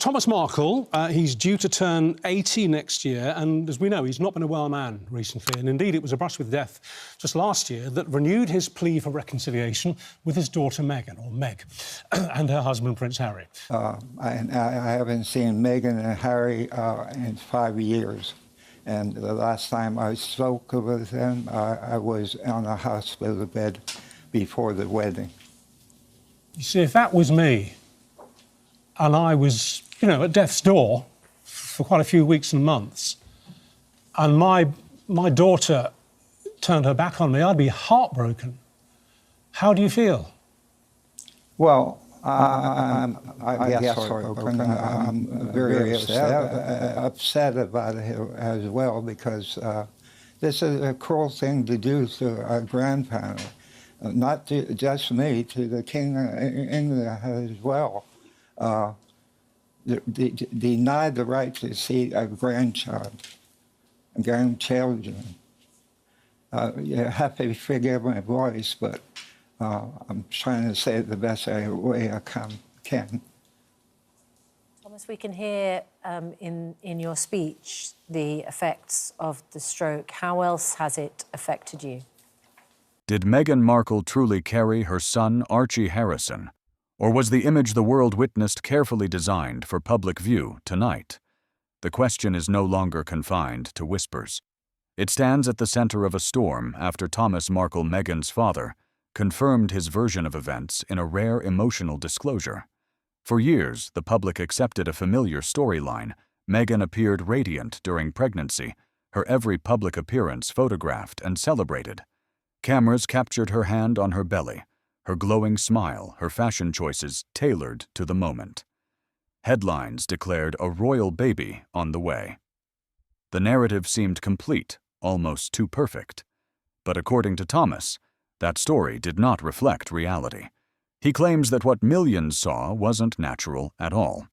Thomas Markle, he's due to turn 80 next year, and as we know, he's not been a well man recently, and indeed it was a brush with death just last year that renewed his plea for reconciliation with his daughter Meghan, or Meg, and her husband Prince Harry. I haven't seen Meghan and Harry in 5 years, and the last time I spoke with them, I was on a hospital bed before the wedding. You see, if that was me, and I was, you know, at death's door for quite a few weeks and months, and my daughter turned her back on me, I'd be heartbroken. How do you feel? Well, I guess heartbroken. I'm very upset about it as well, because this is a cruel thing to do to a grandparent. Not to just me, to the King of England as well. Denied the right to see a grandchildren. You have to forgive my voice, but I'm trying to say it the best way I can. Thomas, we can hear in your speech the effects of the stroke. How else has it affected you? Did Meghan Markle truly carry her son, Archie Harrison? Or was the image the world witnessed carefully designed for public view tonight? The question is no longer confined to whispers. It stands at the center of a storm after Thomas Markle, Meghan's father, confirmed his version of events in a rare emotional disclosure. For years, the public accepted a familiar storyline. Meghan appeared radiant during pregnancy, her every public appearance photographed and celebrated. Cameras captured her hand on her belly, her glowing smile, her fashion choices tailored to the moment. Headlines declared a royal baby on the way. The narrative seemed complete, almost too perfect. But according to Thomas, that story did not reflect reality. He claims that what millions saw wasn't natural at all.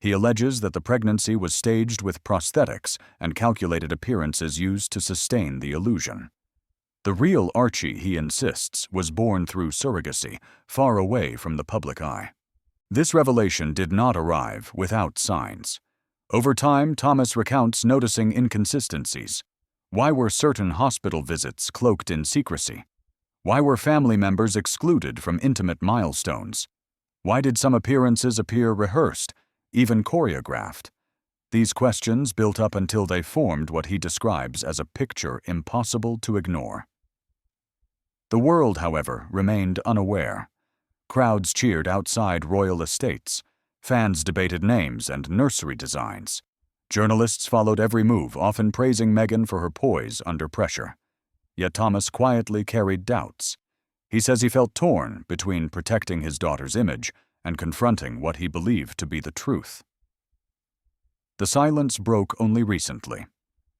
He alleges that the pregnancy was staged with prosthetics and calculated appearances used to sustain the illusion. The real Archie, he insists, was born through surrogacy, far away from the public eye. This revelation did not arrive without signs. Over time, Thomas recounts noticing inconsistencies. Why were certain hospital visits cloaked in secrecy? Why were family members excluded from intimate milestones? Why did some appearances appear rehearsed, even choreographed? These questions built up until they formed what he describes as a picture impossible to ignore. The world, however, remained unaware. Crowds cheered outside royal estates. Fans debated names and nursery designs. Journalists followed every move, often praising Meghan for her poise under pressure. Yet Thomas quietly carried doubts. He says he felt torn between protecting his daughter's image and confronting what he believed to be the truth. The silence broke only recently.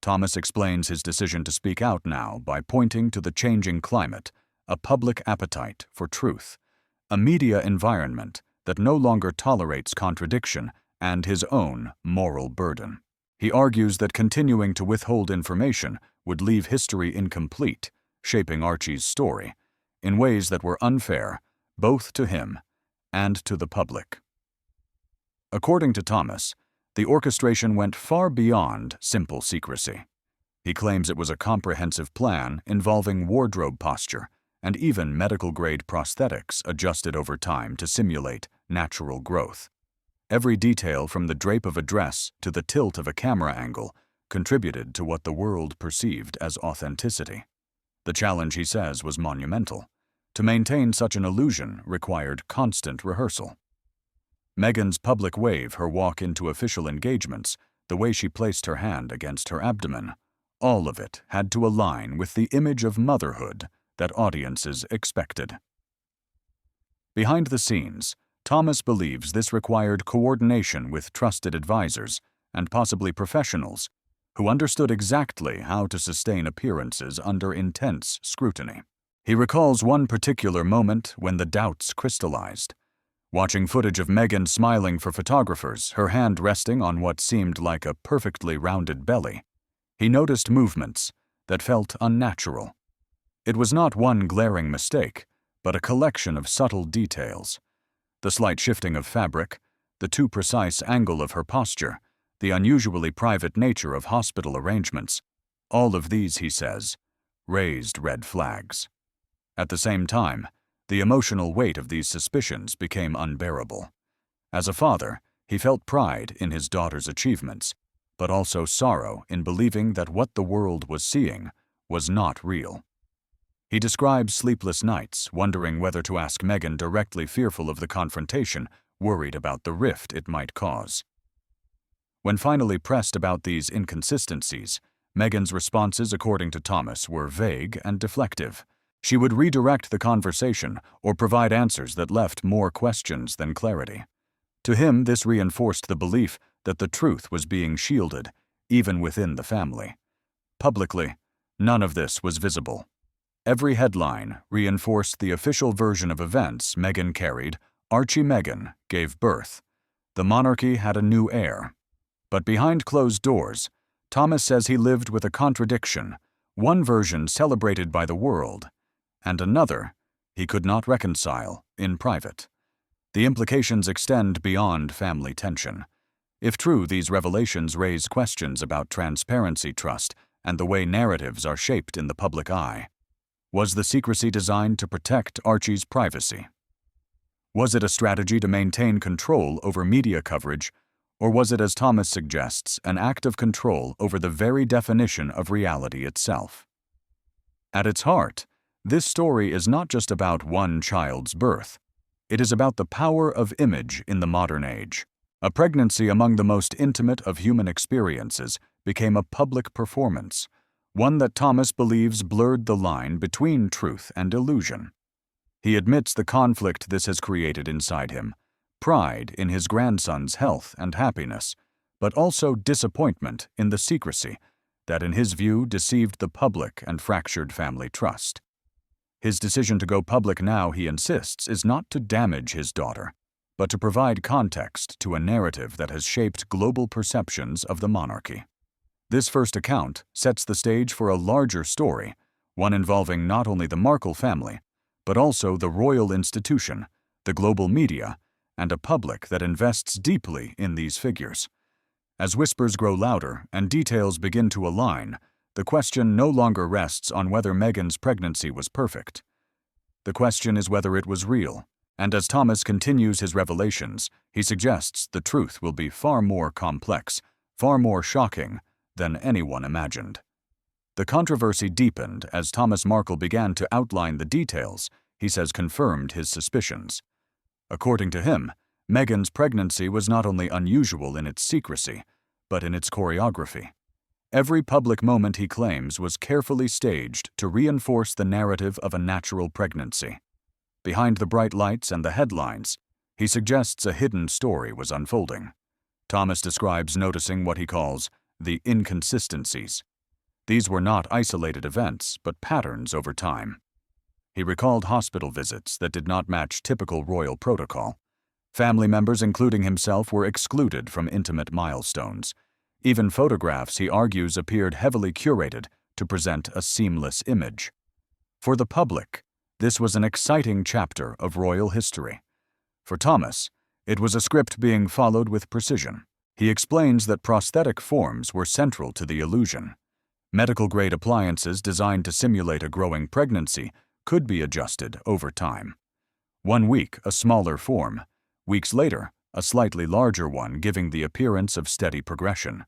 Thomas explains his decision to speak out now by pointing to the changing climate, a public appetite for truth, a media environment that no longer tolerates contradiction and his own moral burden. He argues that continuing to withhold information would leave history incomplete, shaping Archie's story in ways that were unfair both to him and to the public. According to Thomas, the orchestration went far beyond simple secrecy. He claims it was a comprehensive plan involving wardrobe posture and even medical-grade prosthetics adjusted over time to simulate natural growth. Every detail from the drape of a dress to the tilt of a camera angle contributed to what the world perceived as authenticity. The challenge, he says, was monumental. To maintain such an illusion required constant rehearsal. Meghan's public wave, her walk into official engagements, the way she placed her hand against her abdomen, all of it had to align with the image of motherhood that audiences expected. Behind the scenes, Thomas believes this required coordination with trusted advisors and possibly professionals who understood exactly how to sustain appearances under intense scrutiny. He recalls one particular moment when the doubts crystallized. Watching footage of Meghan smiling for photographers, her hand resting on what seemed like a perfectly rounded belly, he noticed movements that felt unnatural. It was not one glaring mistake, but a collection of subtle details. The slight shifting of fabric, the too precise angle of her posture, the unusually private nature of hospital arrangements, all of these, he says, raised red flags. At the same time, the emotional weight of these suspicions became unbearable. As a father, he felt pride in his daughter's achievements, but also sorrow in believing that what the world was seeing was not real. He describes sleepless nights, wondering whether to ask Meghan directly, fearful of the confrontation, worried about the rift it might cause. When finally pressed about these inconsistencies, Meghan's responses, according to Thomas, were vague and deflective. She would redirect the conversation or provide answers that left more questions than clarity. To him, this reinforced the belief that the truth was being shielded, even within the family. Publicly, none of this was visible. Every headline reinforced the official version of events Meghan carried. Archie Meghan gave birth. The monarchy had a new heir. But behind closed doors, Thomas says he lived with a contradiction, one version celebrated by the world, and another he could not reconcile in private. The implications extend beyond family tension. If true, these revelations raise questions about transparency, trust, and the way narratives are shaped in the public eye. Was the secrecy designed to protect Archie's privacy? Was it a strategy to maintain control over media coverage, or was it, as Thomas suggests, an act of control over the very definition of reality itself? At its heart, this story is not just about one child's birth. It is about the power of image in the modern age. A pregnancy, among the most intimate of human experiences, became a public performance, one that Thomas believes blurred the line between truth and illusion. He admits the conflict this has created inside him, pride in his grandson's health and happiness, but also disappointment in the secrecy that, in his view, deceived the public and fractured family trust. His decision to go public now, he insists, is not to damage his daughter, but to provide context to a narrative that has shaped global perceptions of the monarchy. This first account sets the stage for a larger story, one involving not only the Markle family, but also the royal institution, the global media, and a public that invests deeply in these figures. As whispers grow louder and details begin to align, the question no longer rests on whether Meghan's pregnancy was perfect. The question is whether it was real, and as Thomas continues his revelations, he suggests the truth will be far more complex, far more shocking than anyone imagined. The controversy deepened as Thomas Markle began to outline the details he says confirmed his suspicions. According to him, Meghan's pregnancy was not only unusual in its secrecy, but in its choreography. Every public moment, he claims, was carefully staged to reinforce the narrative of a natural pregnancy. Behind the bright lights and the headlines, he suggests a hidden story was unfolding. Thomas describes noticing what he calls the inconsistencies. These were not isolated events, but patterns over time. He recalled hospital visits that did not match typical royal protocol. Family members, including himself, were excluded from intimate milestones. Even photographs, he argues, appeared heavily curated to present a seamless image. For the public, this was an exciting chapter of royal history. For Thomas, it was a script being followed with precision. He explains that prosthetic forms were central to the illusion. Medical-grade appliances designed to simulate a growing pregnancy could be adjusted over time. 1 week, a smaller form. Weeks later, a slightly larger one, giving the appearance of steady progression.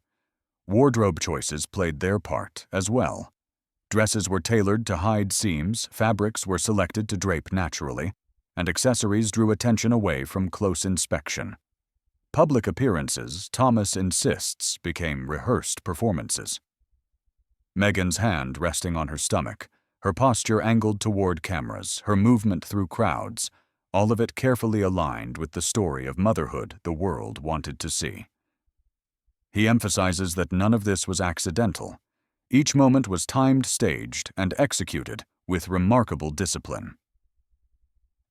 Wardrobe choices played their part as well. Dresses were tailored to hide seams, fabrics were selected to drape naturally, and accessories drew attention away from close inspection. Public appearances, Thomas insists, became rehearsed performances. Meghan's hand resting on her stomach, her posture angled toward cameras, her movement through crowds, all of it carefully aligned with the story of motherhood the world wanted to see. He emphasizes that none of this was accidental. Each moment was timed, staged, and executed with remarkable discipline.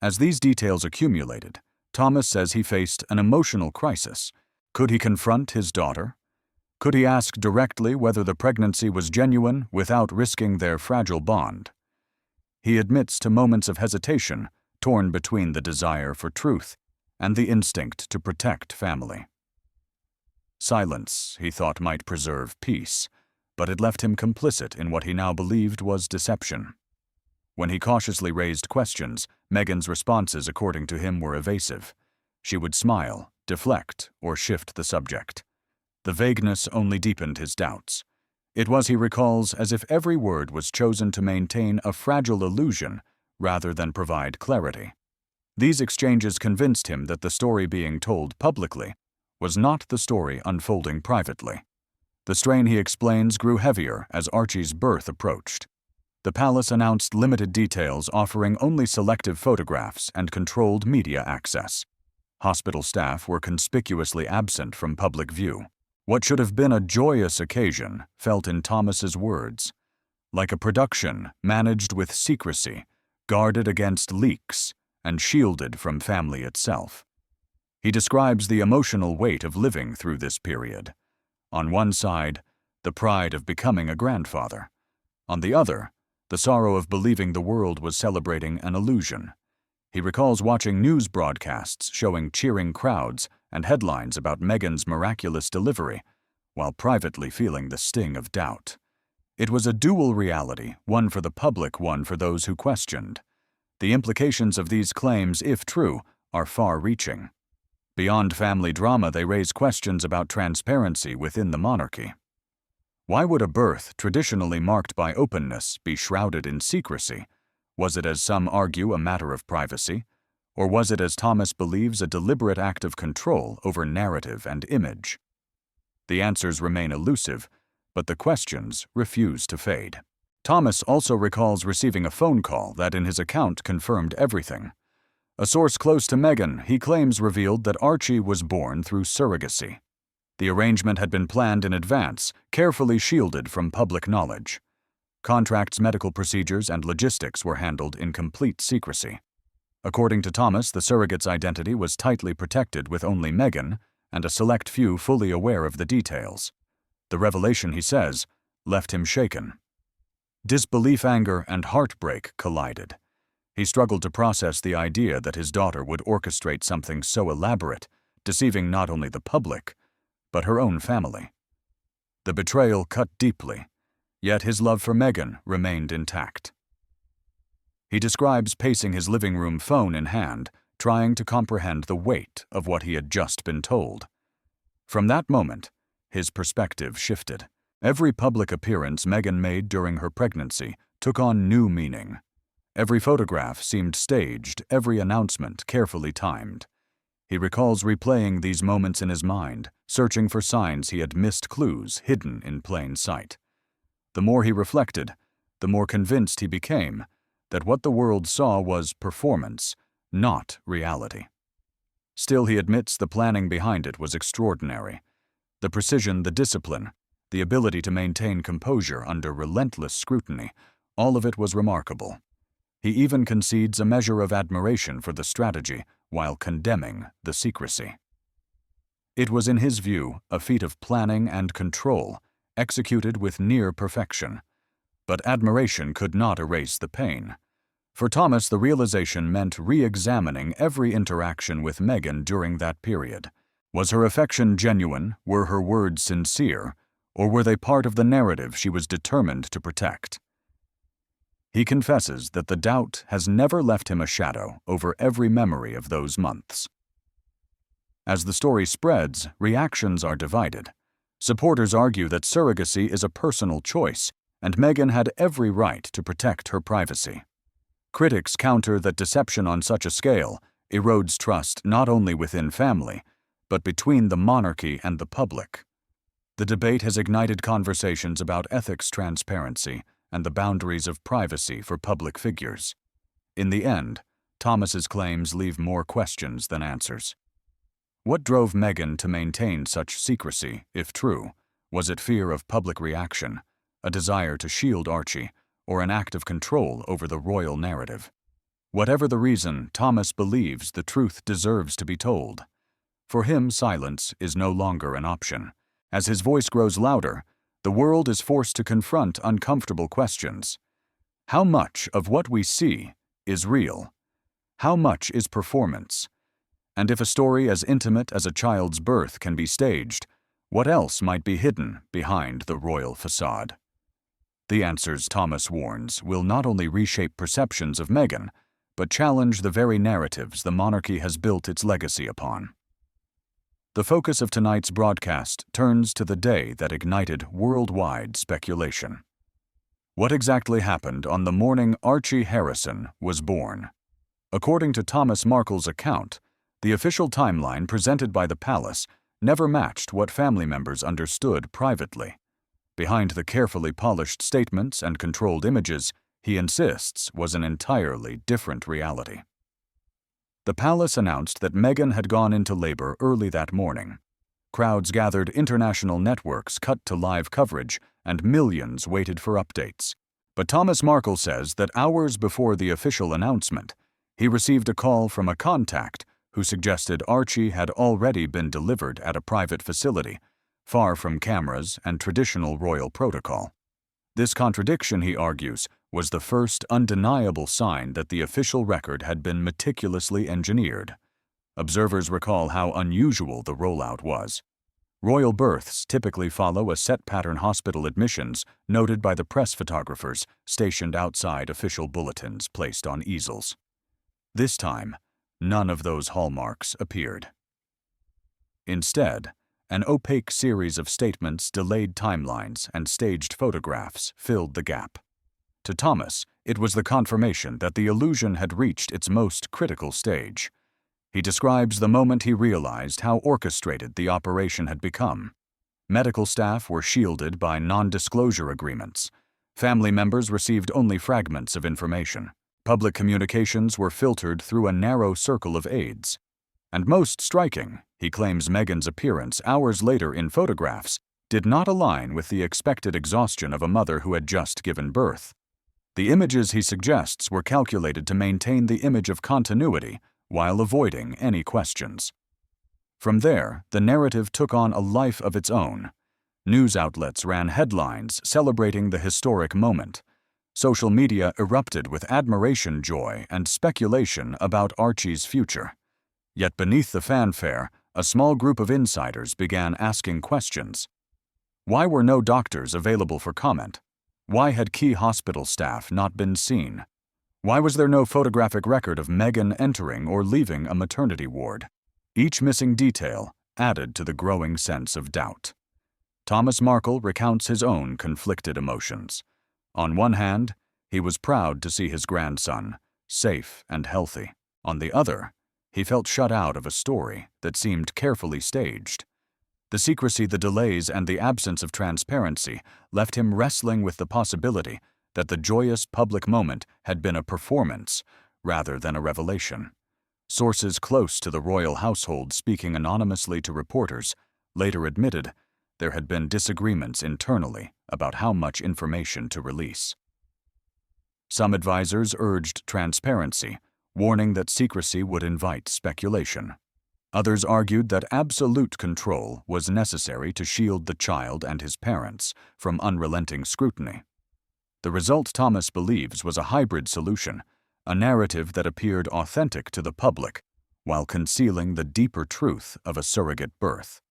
As these details accumulated, Thomas says he faced an emotional crisis. Could he confront his daughter? Could he ask directly whether the pregnancy was genuine without risking their fragile bond? He admits to moments of hesitation, torn between the desire for truth and the instinct to protect family. Silence, he thought, might preserve peace, but it left him complicit in what he now believed was deception. When he cautiously raised questions, Meghan's responses, according to him, were evasive. She would smile, deflect, or shift the subject. The vagueness only deepened his doubts. It was, he recalls, as if every word was chosen to maintain a fragile illusion rather than provide clarity. These exchanges convinced him that the story being told publicly was not the story unfolding privately. The strain, he explains, grew heavier as Archie's birth approached. The palace announced limited details, offering only selective photographs and controlled media access. Hospital staff were conspicuously absent from public view. What should have been a joyous occasion felt, in Thomas's words, like a production managed with secrecy, guarded against leaks, and shielded from family itself. He describes the emotional weight of living through this period. On one side, the pride of becoming a grandfather. On the other, the sorrow of believing the world was celebrating an illusion. He recalls watching news broadcasts showing cheering crowds and headlines about Meghan's miraculous delivery, while privately feeling the sting of doubt. It was a dual reality, one for the public, one for those who questioned. The implications of these claims, if true, are far-reaching. Beyond family drama, they raise questions about transparency within the monarchy. Why would a birth traditionally marked by openness be shrouded in secrecy? Was it, as some argue, a matter of privacy? Or was it, as Thomas believes, a deliberate act of control over narrative and image? The answers remain elusive, but the questions refuse to fade. Thomas also recalls receiving a phone call that, in his account, confirmed everything. A source close to Meghan, he claims, revealed that Archie was born through surrogacy. The arrangement had been planned in advance, carefully shielded from public knowledge. Contracts, medical procedures, and logistics were handled in complete secrecy. According to Thomas, the surrogate's identity was tightly protected, with only Meghan and a select few fully aware of the details. The revelation, he says, left him shaken. Disbelief, anger, and heartbreak collided. He struggled to process the idea that his daughter would orchestrate something so elaborate, deceiving not only the public, but her own family. The betrayal cut deeply, yet his love for Meghan remained intact. He describes pacing his living room, phone in hand, trying to comprehend the weight of what he had just been told. From that moment, his perspective shifted. Every public appearance Meghan made during her pregnancy took on new meaning. Every photograph seemed staged, every announcement carefully timed. He recalls replaying these moments in his mind, searching for signs he had missed, clues hidden in plain sight. The more he reflected, the more convinced he became that what the world saw was performance, not reality. Still, he admits the planning behind it was extraordinary. The precision, the discipline, the ability to maintain composure under relentless scrutiny, all of it was remarkable. He even concedes a measure of admiration for the strategy while condemning the secrecy. It was, in his view, a feat of planning and control, executed with near perfection. But admiration could not erase the pain. For Thomas, the realization meant re-examining every interaction with Meghan during that period. Was her affection genuine? Were her words sincere? Or were they part of the narrative she was determined to protect? He confesses that the doubt has never left him a shadow over every memory of those months. As the story spreads, reactions are divided. Supporters argue that surrogacy is a personal choice, and Meghan had every right to protect her privacy. Critics counter that deception on such a scale erodes trust not only within family, but between the monarchy and the public. The debate has ignited conversations about ethics, transparency, and the boundaries of privacy for public figures. In the end, Thomas's claims leave more questions than answers. What drove Meghan to maintain such secrecy, if true? Was it fear of public reaction, a desire to shield Archie, or an act of control over the royal narrative? Whatever the reason, Thomas believes the truth deserves to be told. For him, silence is no longer an option. As his voice grows louder, the world is forced to confront uncomfortable questions. How much of what we see is real? How much is performance? And if a story as intimate as a child's birth can be staged, what else might be hidden behind the royal facade? The answers, Thomas warns, will not only reshape perceptions of Meghan, but challenge the very narratives the monarchy has built its legacy upon. The focus of tonight's broadcast turns to the day that ignited worldwide speculation. What exactly happened on the morning Archie Harrison was born? According to Thomas Markle's account, the official timeline presented by the palace never matched what family members understood privately. Behind the carefully polished statements and controlled images, he insists, was an entirely different reality. The palace announced that Meghan had gone into labor early that morning. Crowds gathered, international networks cut to live coverage, and millions waited for updates. But Thomas Markle says that hours before the official announcement, he received a call from a contact who suggested Archie had already been delivered at a private facility, far from cameras and traditional royal protocol. This contradiction, he argues, was the first undeniable sign that the official record had been meticulously engineered. Observers recall how unusual the rollout was. Royal births typically follow a set pattern hospital admissions noted by the press photographers stationed outside official bulletins placed on easels. This time, none of those hallmarks appeared. Instead, an opaque series of statements, delayed timelines, and staged photographs filled the gap. To Thomas, it was the confirmation that the illusion had reached its most critical stage. He describes the moment he realized how orchestrated the operation had become. Medical staff were shielded by non-disclosure agreements. Family members received only fragments of information. Public communications were filtered through a narrow circle of aides. And most striking, he claims Meghan's appearance hours later in photographs did not align with the expected exhaustion of a mother who had just given birth. The images, he suggests, were calculated to maintain the image of continuity while avoiding any questions. From there, the narrative took on a life of its own. News outlets ran headlines celebrating the historic moment. Social media erupted with admiration, joy, and speculation about Archie's future. Yet beneath the fanfare, a small group of insiders began asking questions. Why were no doctors available for comment? Why had key hospital staff not been seen? Why was there no photographic record of Meghan entering or leaving a maternity ward? Each missing detail added to the growing sense of doubt. Thomas Markle recounts his own conflicted emotions. On one hand, he was proud to see his grandson, safe and healthy. On the other, he felt shut out of a story that seemed carefully staged. The secrecy, the delays, and the absence of transparency left him wrestling with the possibility that the joyous public moment had been a performance rather than a revelation. Sources close to the royal household, speaking anonymously to reporters, later admitted there had been disagreements internally about how much information to release. Some advisors urged transparency, warning that secrecy would invite speculation. Others argued that absolute control was necessary to shield the child and his parents from unrelenting scrutiny. The result, Thomas believes, was a hybrid solution, a narrative that appeared authentic to the public while concealing the deeper truth of a surrogate birth.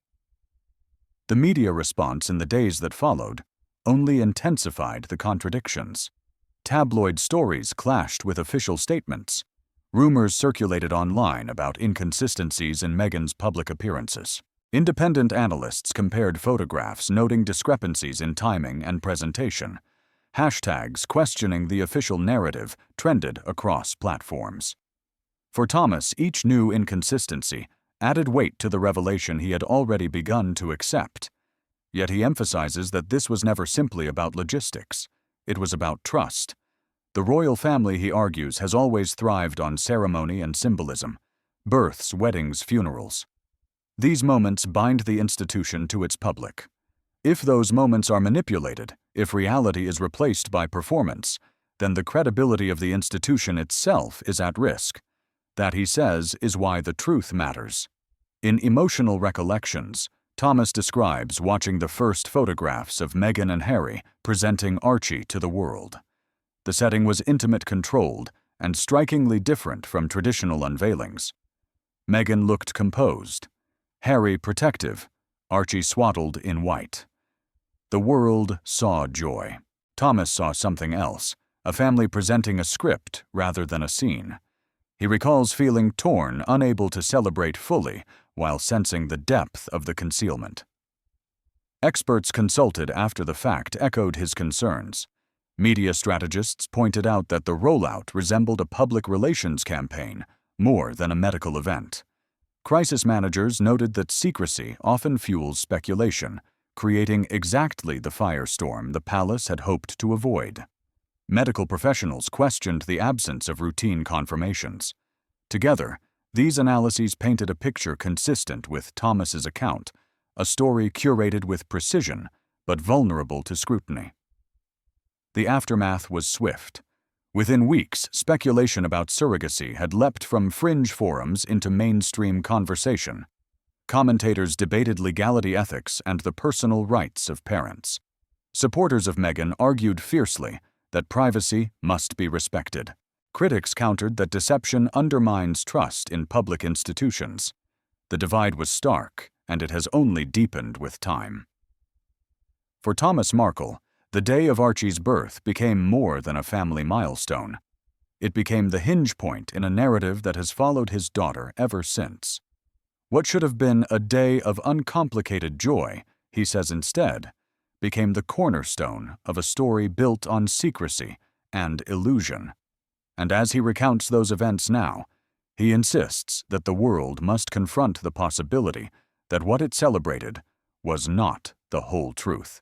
The media response in the days that followed only intensified the contradictions. Tabloid stories clashed with official statements. Rumors circulated online about inconsistencies in Meghan's public appearances. Independent analysts compared photographs, noting discrepancies in timing and presentation. Hashtags questioning the official narrative trended across platforms. For Thomas, each new inconsistency added weight to the revelation he had already begun to accept. Yet he emphasizes that this was never simply about logistics. It was about trust. The royal family, he argues, has always thrived on ceremony and symbolism. Births, weddings, funerals. These moments bind the institution to its public. If those moments are manipulated, if reality is replaced by performance, then the credibility of the institution itself is at risk. That, he says, is why the truth matters. In Emotional Recollections, Thomas describes watching the first photographs of Meghan and Harry presenting Archie to the world. The setting was intimate, controlled, and strikingly different from traditional unveilings. Meghan looked composed, Harry protective, Archie swaddled in white. The world saw joy. Thomas saw something else, a family presenting a script rather than a scene. He recalls feeling torn, unable to celebrate fully, while sensing the depth of the concealment. Experts consulted after the fact echoed his concerns. Media strategists pointed out that the rollout resembled a public relations campaign more than a medical event. Crisis managers noted that secrecy often fuels speculation, creating exactly the firestorm the palace had hoped to avoid. Medical professionals questioned the absence of routine confirmations. Together, these analyses painted a picture consistent with Thomas's account, a story curated with precision but vulnerable to scrutiny. The aftermath was swift. Within weeks, speculation about surrogacy had leapt from fringe forums into mainstream conversation. Commentators debated legality, ethics, and the personal rights of parents. Supporters of Meghan argued fiercely that privacy must be respected. Critics countered that deception undermines trust in public institutions. The divide was stark, and it has only deepened with time. For Thomas Markle, the day of Archie's birth became more than a family milestone. It became the hinge point in a narrative that has followed his daughter ever since. What should have been a day of uncomplicated joy, he says instead, became the cornerstone of a story built on secrecy and illusion. And as he recounts those events now, he insists that the world must confront the possibility that what it celebrated was not the whole truth.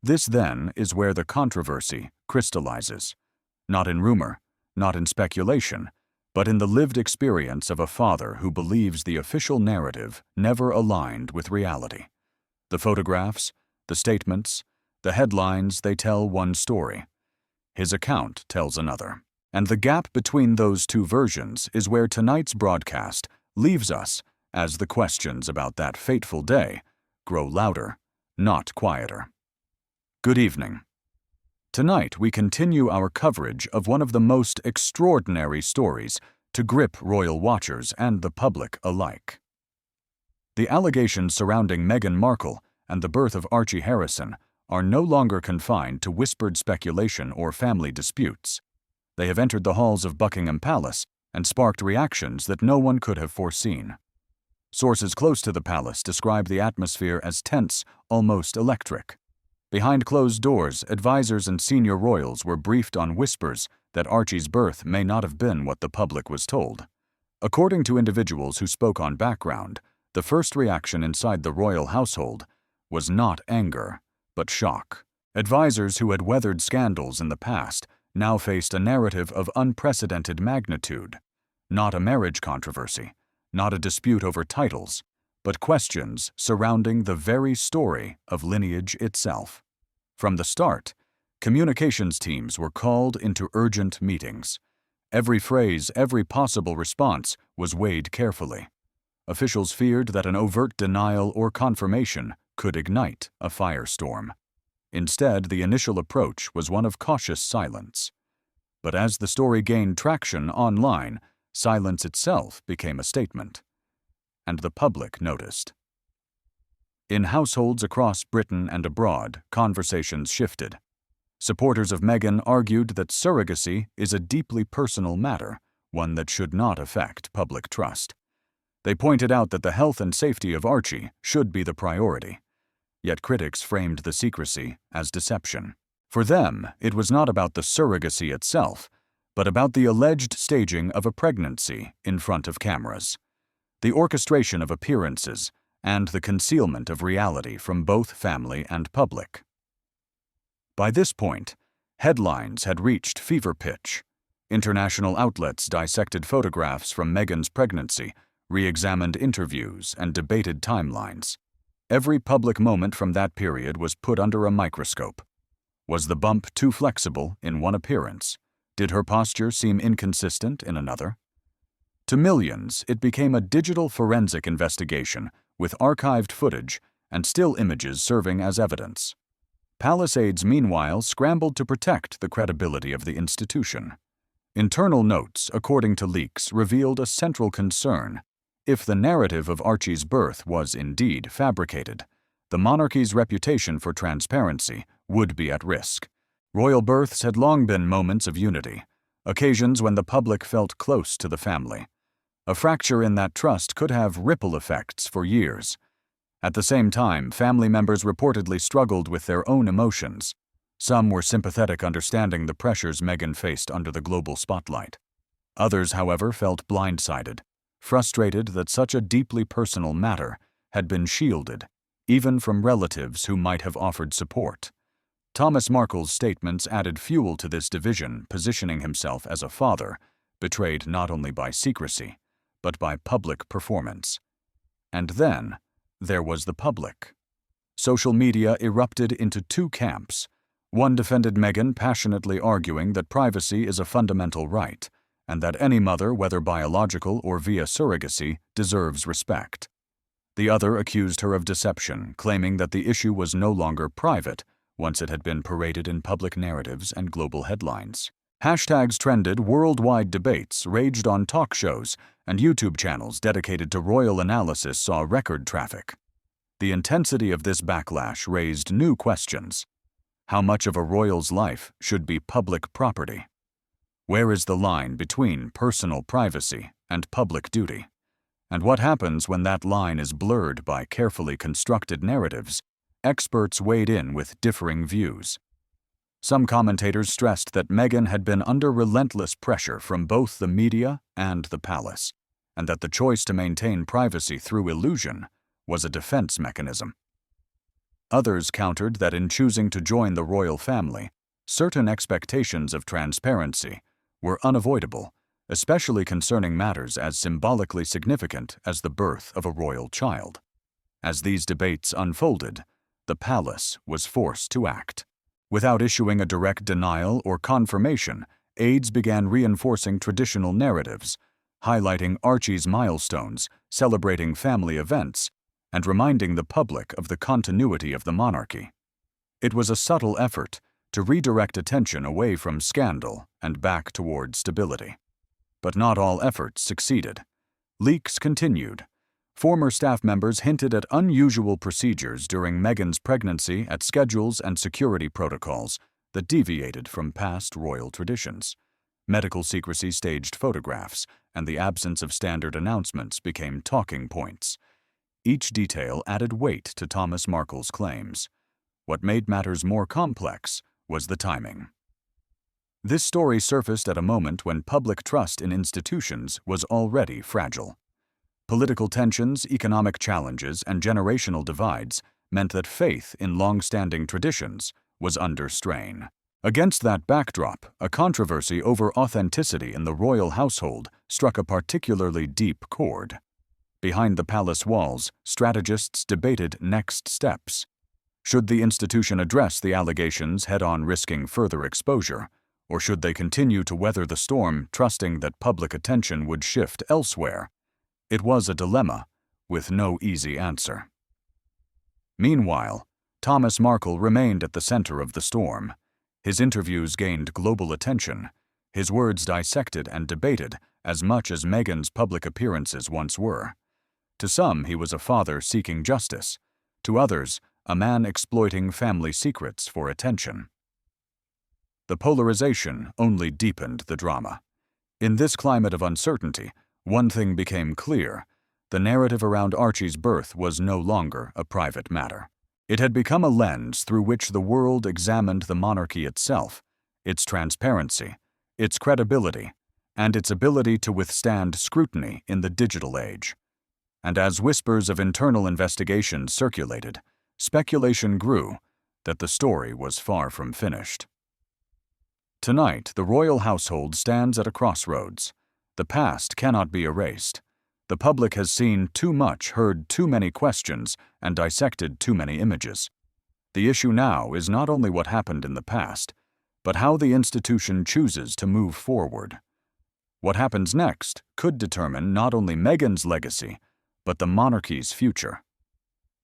This, then, is where the controversy crystallizes, not in rumor, not in speculation, but in the lived experience of a father who believes the official narrative never aligned with reality. The photographs, the statements, the headlines, they tell one story. His account tells another. And the gap between those two versions is where tonight's broadcast leaves us as the questions about that fateful day grow louder, not quieter. Good evening. Tonight we continue our coverage of one of the most extraordinary stories to grip royal watchers and the public alike. The allegations surrounding Meghan Markle and the birth of Archie Harrison are no longer confined to whispered speculation or family disputes. They have entered the halls of Buckingham Palace and sparked reactions that no one could have foreseen. Sources close to the palace describe the atmosphere as tense, almost electric. Behind closed doors, advisors and senior royals were briefed on whispers that Archie's birth may not have been what the public was told. According to individuals who spoke on background, the first reaction inside the royal household was not anger, but shock. Advisors who had weathered scandals in the past now faced a narrative of unprecedented magnitude. Not a marriage controversy, not a dispute over titles, but questions surrounding the very story of lineage itself. From the start, communications teams were called into urgent meetings. Every phrase, every possible response was weighed carefully. Officials feared that an overt denial or confirmation could ignite a firestorm. Instead, the initial approach was one of cautious silence. But as the story gained traction online, silence itself became a statement. And the public noticed. In households across Britain and abroad, conversations shifted. Supporters of Meghan argued that surrogacy is a deeply personal matter, one that should not affect public trust. They pointed out that the health and safety of Archie should be the priority. Yet critics framed the secrecy as deception. For them, it was not about the surrogacy itself, but about the alleged staging of a pregnancy in front of cameras, the orchestration of appearances, and the concealment of reality from both family and public. By this point, headlines had reached fever pitch. International outlets dissected photographs from Meghan's pregnancy, re-examined interviews, and debated timelines. Every public moment from that period was put under a microscope. Was the bump too flexible in one appearance? Did her posture seem inconsistent in another? To millions, it became a digital forensic investigation with archived footage and still images serving as evidence. Palace aides, meanwhile, scrambled to protect the credibility of the institution. Internal notes, according to leaks, revealed a central concern: If the narrative of Archie's birth was indeed fabricated, the monarchy's reputation for transparency would be at risk. Royal births had long been moments of unity, occasions when the public felt close to the family. A fracture in that trust could have ripple effects for years. At the same time, family members reportedly struggled with their own emotions. Some were sympathetic, understanding the pressures Meghan faced under the global spotlight. Others, however, felt blindsided, frustrated that such a deeply personal matter had been shielded, even from relatives who might have offered support. Thomas Markle's statements added fuel to this division, positioning himself as a father, betrayed not only by secrecy, but by public performance. And then, there was the public. Social media erupted into two camps. One defended Meghan, passionately arguing that privacy is a fundamental right, and that any mother, whether biological or via surrogacy, deserves respect. The other accused her of deception, claiming that the issue was no longer private once it had been paraded in public narratives and global headlines. Hashtags trended, worldwide debates raged on talk shows, and YouTube channels dedicated to royal analysis saw record traffic. The intensity of this backlash raised new questions. How much of a royal's life should be public property? Where is the line between personal privacy and public duty? And what happens when that line is blurred by carefully constructed narratives? Experts weighed in with differing views. Some commentators stressed that Meghan had been under relentless pressure from both the media and the palace, and that the choice to maintain privacy through illusion was a defense mechanism. Others countered that in choosing to join the royal family, certain expectations of transparency were unavoidable, especially concerning matters as symbolically significant as the birth of a royal child. As these debates unfolded, the palace was forced to act. Without issuing a direct denial or confirmation, aides began reinforcing traditional narratives, highlighting Archie's milestones, celebrating family events, and reminding the public of the continuity of the monarchy. It was a subtle effort to redirect attention away from scandal and back toward stability. But not all efforts succeeded. Leaks continued. Former staff members hinted at unusual procedures during Meghan's pregnancy, at schedules and security protocols that deviated from past royal traditions. Medical secrecy, staged photographs, and the absence of standard announcements became talking points. Each detail added weight to Thomas Markle's claims. What made matters more complex was the timing. This story surfaced at a moment when public trust in institutions was already fragile. Political tensions, economic challenges, and generational divides meant that faith in long-standing traditions was under strain. Against that backdrop, a controversy over authenticity in the royal household struck a particularly deep chord. Behind the palace walls, strategists debated next steps. Should the institution address the allegations head-on, risking further exposure, or should they continue to weather the storm, trusting that public attention would shift elsewhere? It was a dilemma, with no easy answer. Meanwhile, Thomas Markle remained at the center of the storm. His interviews gained global attention, his words dissected and debated as much as Meghan's public appearances once were. To some, he was a father seeking justice. To others, a man exploiting family secrets for attention. The polarization only deepened the drama. In this climate of uncertainty, one thing became clear: the narrative around Archie's birth was no longer a private matter. It had become a lens through which the world examined the monarchy itself, its transparency, its credibility, and its ability to withstand scrutiny in the digital age. And as whispers of internal investigations circulated, speculation grew that the story was far from finished. Tonight, the royal household stands at a crossroads. The past cannot be erased. The public has seen too much, heard too many questions, and dissected too many images. The issue now is not only what happened in the past, but how the institution chooses to move forward. What happens next could determine not only Meghan's legacy, but the monarchy's future.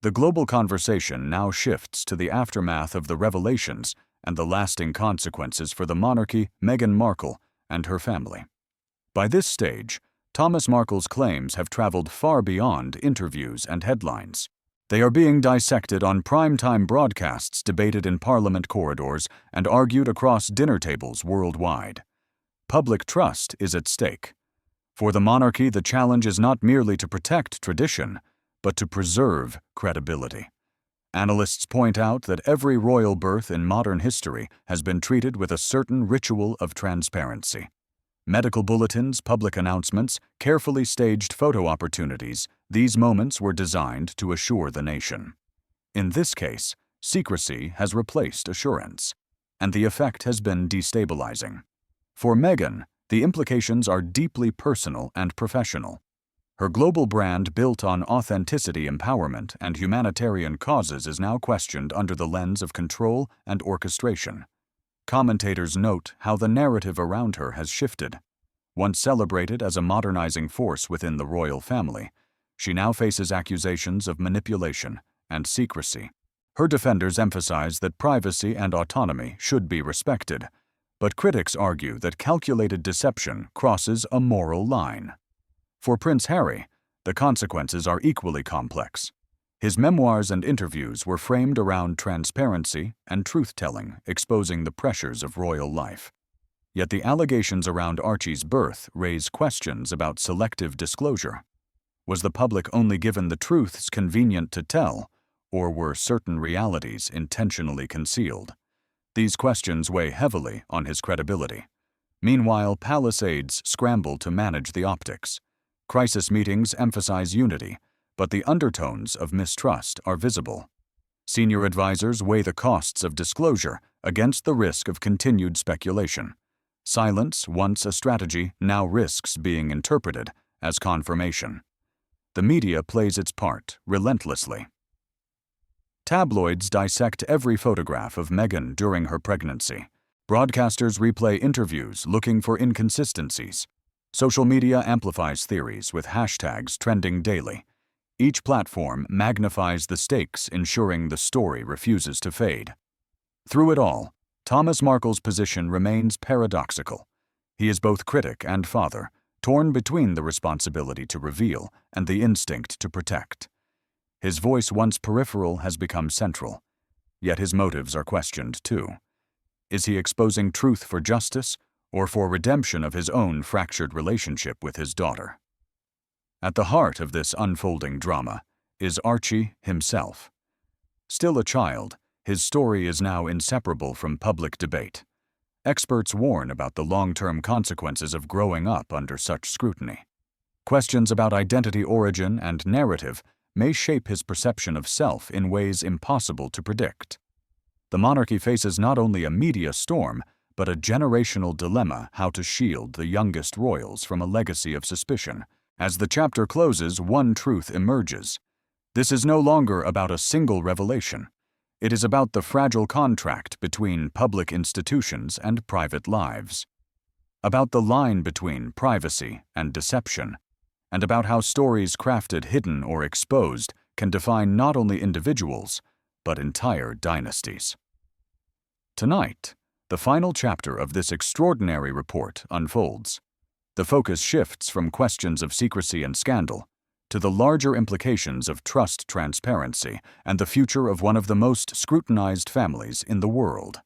The global conversation now shifts to the aftermath of the revelations and the lasting consequences for the monarchy, Meghan Markle, and her family. By this stage, Thomas Markle's claims have traveled far beyond interviews and headlines. They are being dissected on prime-time broadcasts, debated in Parliament corridors, and argued across dinner tables worldwide. Public trust is at stake. For the monarchy, the challenge is not merely to protect tradition, but to preserve credibility. Analysts point out that every royal birth in modern history has been treated with a certain ritual of transparency. Medical bulletins, public announcements, carefully staged photo opportunities, these moments were designed to assure the nation. In this case, secrecy has replaced assurance, and the effect has been destabilizing. For Meghan, the implications are deeply personal and professional. Her global brand, built on authenticity, empowerment, and humanitarian causes, is now questioned under the lens of control and orchestration. Commentators note how the narrative around her has shifted. Once celebrated as a modernizing force within the royal family, she now faces accusations of manipulation and secrecy. Her defenders emphasize that privacy and autonomy should be respected, but critics argue that calculated deception crosses a moral line. For Prince Harry, the consequences are equally complex. His memoirs and interviews were framed around transparency and truth-telling, exposing the pressures of royal life. Yet the allegations around Archie's birth raise questions about selective disclosure. Was the public only given the truths convenient to tell, or were certain realities intentionally concealed? These questions weigh heavily on his credibility. Meanwhile, palace aides scramble to manage the optics. Crisis meetings emphasize unity, but the undertones of mistrust are visible. Senior advisors weigh the costs of disclosure against the risk of continued speculation. Silence, once a strategy, now risks being interpreted as confirmation. The media plays its part relentlessly. Tabloids dissect every photograph of Meghan during her pregnancy. Broadcasters replay interviews looking for inconsistencies. Social media amplifies theories with hashtags trending daily. Each platform magnifies the stakes, ensuring the story refuses to fade. Through it all, Thomas Markle's position remains paradoxical. He is both critic and father, torn between the responsibility to reveal and the instinct to protect. His voice, once peripheral, has become central, yet his motives are questioned too. Is he exposing truth for justice, or for redemption of his own fractured relationship with his daughter? At the heart of this unfolding drama is Archie himself. Still a child, his story is now inseparable from public debate. Experts warn about the long-term consequences of growing up under such scrutiny. Questions about identity, origin, and narrative may shape his perception of self in ways impossible to predict. The monarchy faces not only a media storm, but a generational dilemma: how to shield the youngest royals from a legacy of suspicion. As the chapter closes, one truth emerges. This is no longer about a single revelation. It is about the fragile contract between public institutions and private lives. About the line between privacy and deception, and about how stories crafted, hidden, or exposed can define not only individuals, but entire dynasties. Tonight, the final chapter of this extraordinary report unfolds. The focus shifts from questions of secrecy and scandal to the larger implications of trust, transparency, and the future of one of the most scrutinized families in the world.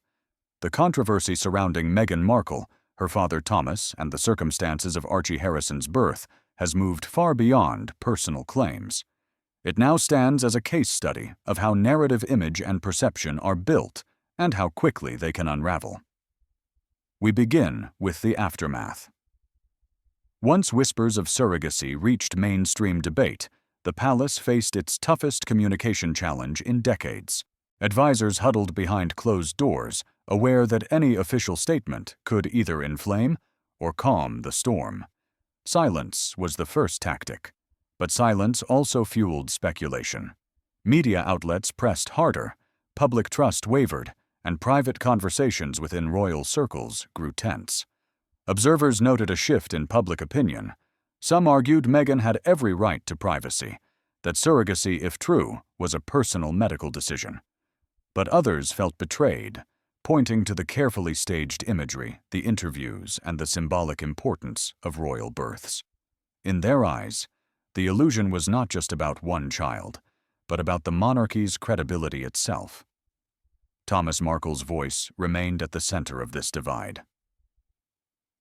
The controversy surrounding Meghan Markle, her father Thomas, and the circumstances of Archie Harrison's birth has moved far beyond personal claims. It now stands as a case study of how narrative, image, and perception are built and how quickly they can unravel. We begin with the aftermath. Once whispers of surrogacy reached mainstream debate, the palace faced its toughest communication challenge in decades. Advisors huddled behind closed doors, aware that any official statement could either inflame or calm the storm. Silence was the first tactic, but silence also fueled speculation. Media outlets pressed harder, public trust wavered, and private conversations within royal circles grew tense. Observers noted a shift in public opinion. Some argued Meghan had every right to privacy, that surrogacy, if true, was a personal medical decision. But others felt betrayed, pointing to the carefully staged imagery, the interviews, and the symbolic importance of royal births. in their eyes, the illusion was not just about one child, but about the monarchy's credibility itself. Thomas Markle's voice remained at the center of this divide.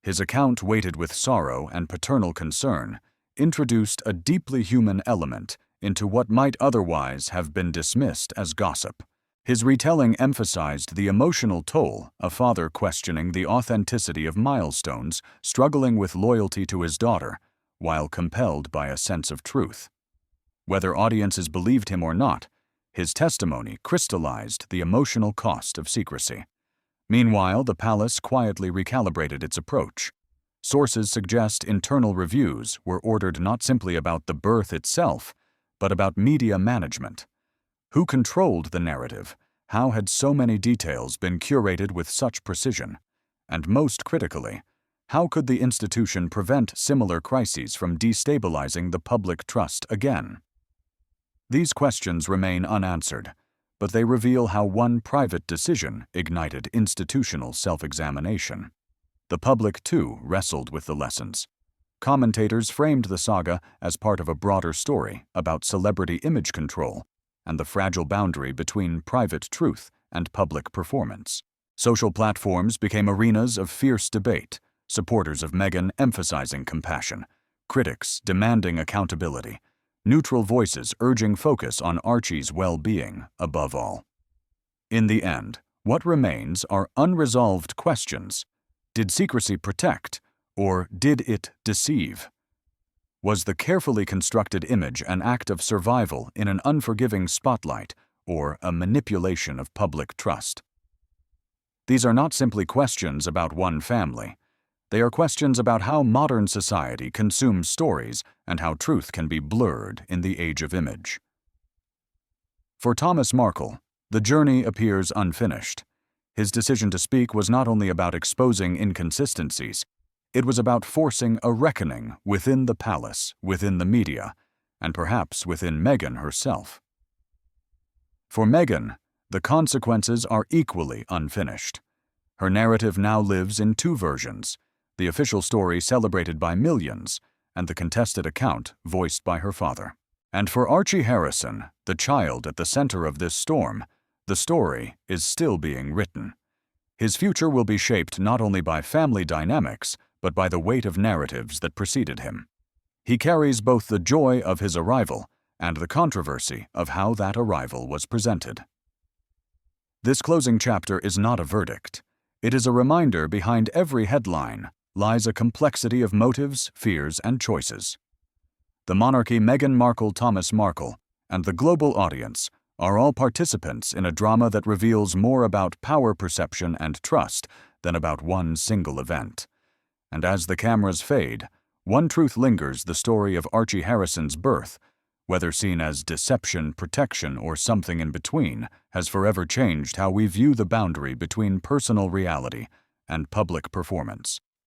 His account, weighted with sorrow and paternal concern, introduced a deeply human element into what might otherwise have been dismissed as gossip. His retelling emphasized the emotional toll a father questioning the authenticity of milestones, struggling with loyalty to his daughter, while compelled by a sense of truth. Whether audiences believed him or not, his testimony crystallized the emotional cost of secrecy. Meanwhile, the palace quietly recalibrated its approach. Sources suggest internal reviews were ordered not simply about the birth itself, but about media management. Who controlled the narrative? How had so many details been curated with such precision? And most critically, how could the institution prevent similar crises from destabilizing the public trust again? These questions remain unanswered, but they reveal how one private decision ignited institutional self-examination. The public, too, wrestled with the lessons. Commentators framed the saga as part of a broader story about celebrity image control and the fragile boundary between private truth and public performance. Social platforms became arenas of fierce debate, supporters of Meghan emphasizing compassion, critics demanding accountability, neutral voices urging focus on Archie's well-being above all. In the end, what remains are unresolved questions. Did secrecy protect, or did it deceive? Was the carefully constructed image an act of survival in an unforgiving spotlight, or a manipulation of public trust? These are not simply questions about one family. They are questions about how modern society consumes stories and how truth can be blurred in the age of image. For Thomas Markle, the journey appears unfinished. His decision to speak was not only about exposing inconsistencies, it was about forcing a reckoning within the palace, within the media, and perhaps within Meghan herself. For Meghan, the consequences are equally unfinished. Her narrative now lives in two versions: the official story celebrated by millions, and the contested account voiced by her father. And for Archie Harrison, the child at the center of this storm, the story is still being written. His future will be shaped not only by family dynamics, but by the weight of narratives that preceded him. He carries both the joy of his arrival and the controversy of how that arrival was presented. This closing chapter is not a verdict. It is a reminder behind every headline lies a complexity of motives, fears, and choices. The monarchy, Meghan Markle, Thomas Markle, and the global audience are all participants in a drama that reveals more about power perception and trust than about one single event. And as the cameras fade, one truth lingers: the story of Archie Harrison's birth, whether seen as deception, protection, or something in between, has forever changed how we view the boundary between personal reality and public performance.